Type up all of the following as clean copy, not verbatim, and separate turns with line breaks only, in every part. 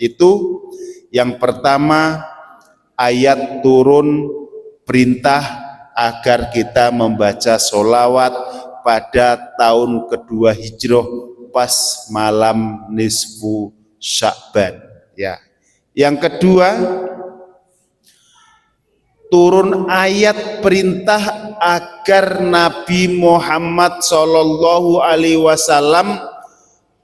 Itu yang pertama, ayat turun perintah agar kita membaca sholawat pada tahun kedua hijrah pas malam nisfu Sya'ban. Ya. Yang kedua, turun ayat perintah agar Nabi Muhammad Shallallahu Alaihi Wasallam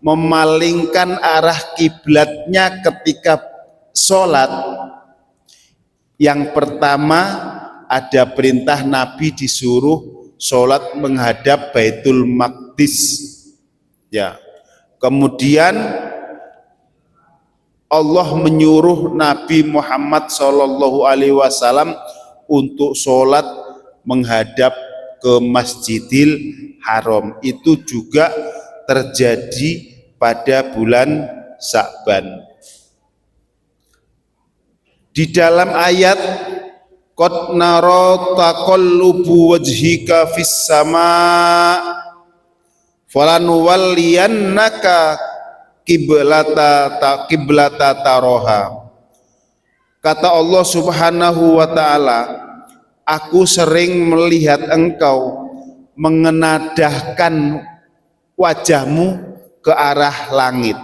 memalingkan arah kiblatnya ketika sholat. Yang pertama, ada perintah Nabi disuruh sholat menghadap Baitul Maqdis. Ya. Kemudian Allah menyuruh Nabi Muhammad Shallallahu Alaihi Wasallam untuk sholat menghadap ke Masjidil Haram. Itu juga terjadi pada bulan Sya'ban. Di dalam ayat qad nara taqallubu wajhika fis sama' falanuwalliyannaka kiblata taroha. Kata Allah Subhanahu wa ta'ala, aku sering melihat engkau mengenadahkan wajahmu ke arah langit,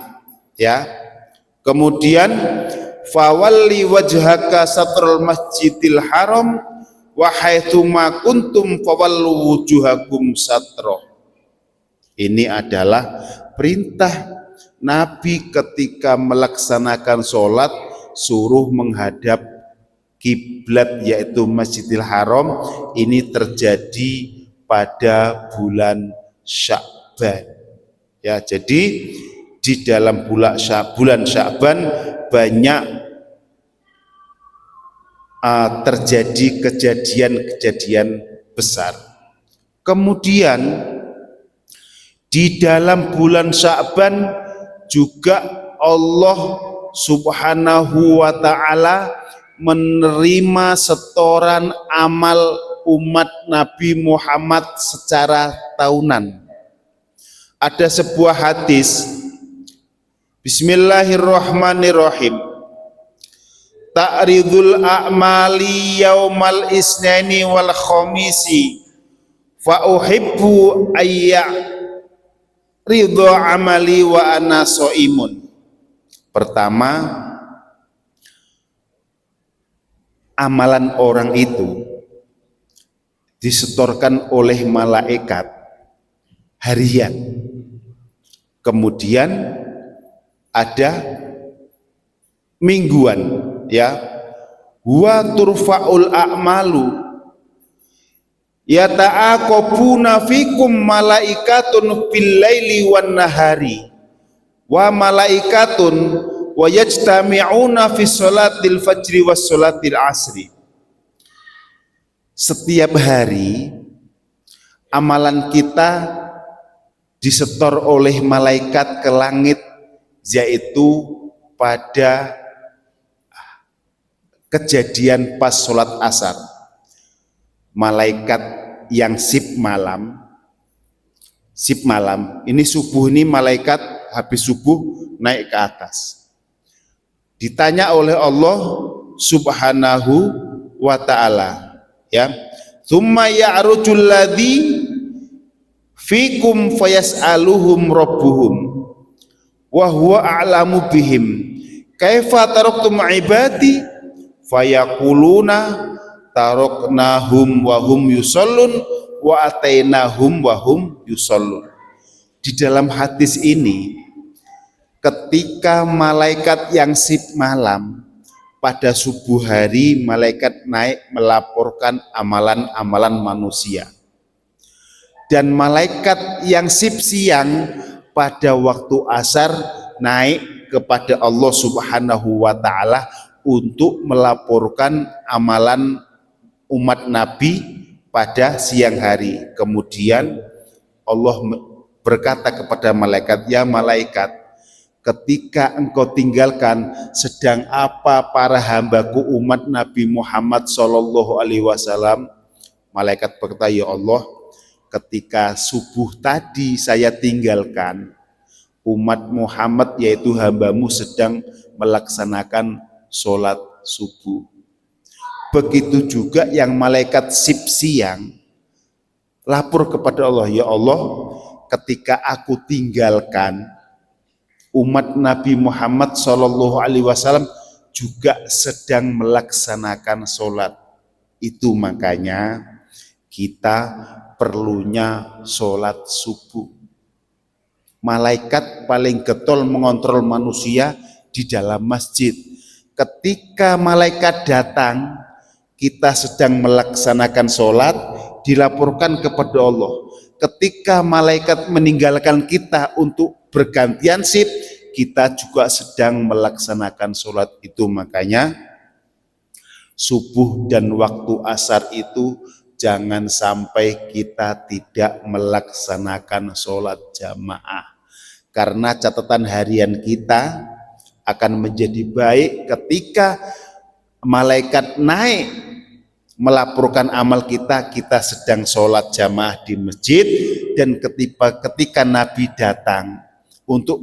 ya. Kemudian fawalli wajhaka satrul masjidil haram wa haitsu ma kuntum fawallu wujuhakum satro. Ini adalah perintah Nabi ketika melaksanakan sholat suruh menghadap kiblat yaitu Masjidil Haram. Ini terjadi pada bulan Sya'ban. Ya, jadi di dalam bulan Sya'ban banyak terjadi kejadian-kejadian besar. Kemudian di dalam bulan Sya'ban juga Allah Subhanahu wa ta'ala menerima setoran amal umat Nabi Muhammad secara tahunan. Ada sebuah hadis, Bismillahirrahmanirrahim, ta'ridul a'mali yaumal isnani wal khamisi fa uhibbu ayya ridho amali wa ana so'imun. Pertama, amalan orang itu disetorkan oleh malaikat harian. Kemudian ada mingguan, ya. Wa turfa'ul a'malu yata'aqabuna fikum malaikatun fil laili wan nahari wa malaikatun wa yajtami'una fi sholatil fajri was sholatil asri. Setiap hari amalan kita disetor oleh malaikat ke langit, yaitu pada kejadian pas sholat asar. Malaikat yang sip malam, ini subuh, ini malaikat habis subuh naik ke atas, ditanya oleh Allah Subhanahu wa ta'ala, ya, tsumma ya'rujul ladzi fikum fayas'aluhum rabbuhum wa huwa a'lamu bihim kaifa taraktum ibadi fayaquluna taraknahum wa hum yusallun wa atainahum wa hum yusallun. Di dalam hadis ini, ketika malaikat yang sip malam pada subuh hari, malaikat naik melaporkan amalan-amalan manusia, dan malaikat yang sip siang pada waktu asar naik kepada Allah Subhanahu wa ta'ala untuk melaporkan amalan umat Nabi pada siang hari. Kemudian Allah berkata kepada malaikat, ya malaikat, ketika engkau tinggalkan, sedang apa para hambaku umat Nabi Muhammad Shallallahu Alaihi Wasallam? Malaikat berkata, ya Allah, ketika subuh tadi saya tinggalkan, umat Muhammad yaitu hambamu sedang melaksanakan sholat subuh. Begitu juga yang malaikat sip siang lapor kepada Allah, ya Allah, ketika aku tinggalkan umat Nabi Muhammad Shallallahu Alaihi Wasallam juga sedang melaksanakan sholat. Itu makanya kita perlunya sholat subuh. Malaikat paling getol mengontrol manusia di dalam masjid. Ketika malaikat datang, kita sedang melaksanakan sholat, dilaporkan kepada Allah. Ketika malaikat meninggalkan kita untuk bergantian sip, kita juga sedang melaksanakan sholat. Itu makanya subuh dan waktu asar itu jangan sampai kita tidak melaksanakan sholat jamaah. Karena catatan harian kita akan menjadi baik ketika malaikat naik melaporkan amal kita, kita sedang sholat jamaah di masjid. Dan ketika Nabi datang untuk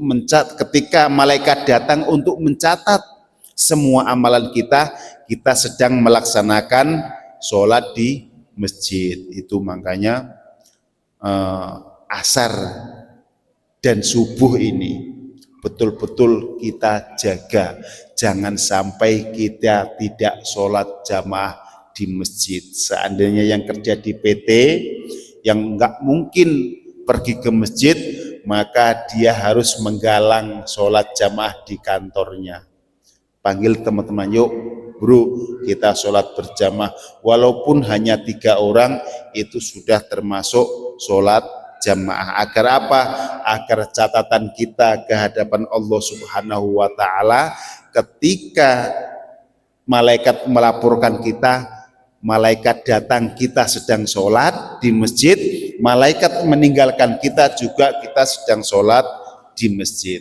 ketika malaikat datang untuk mencatat semua amalan kita, kita sedang melaksanakan sholat di masjid. Itu makanya asar dan subuh ini betul-betul kita jaga. Jangan sampai kita tidak sholat jamaah di masjid. Seandainya yang kerja di PT yang nggak mungkin pergi ke masjid, maka dia harus menggalang sholat jamaah di kantornya. Panggil teman-teman, yuk bro, kita sholat berjamaah. Walaupun hanya 3 orang, itu sudah termasuk sholat jamaah. Agar apa? Agar catatan kita ke hadapan Allah Subhanahu wa Ta'ala ketika malaikat melaporkan kita, malaikat datang kita sedang sholat di masjid, malaikat meninggalkan kita juga kita sedang sholat di masjid.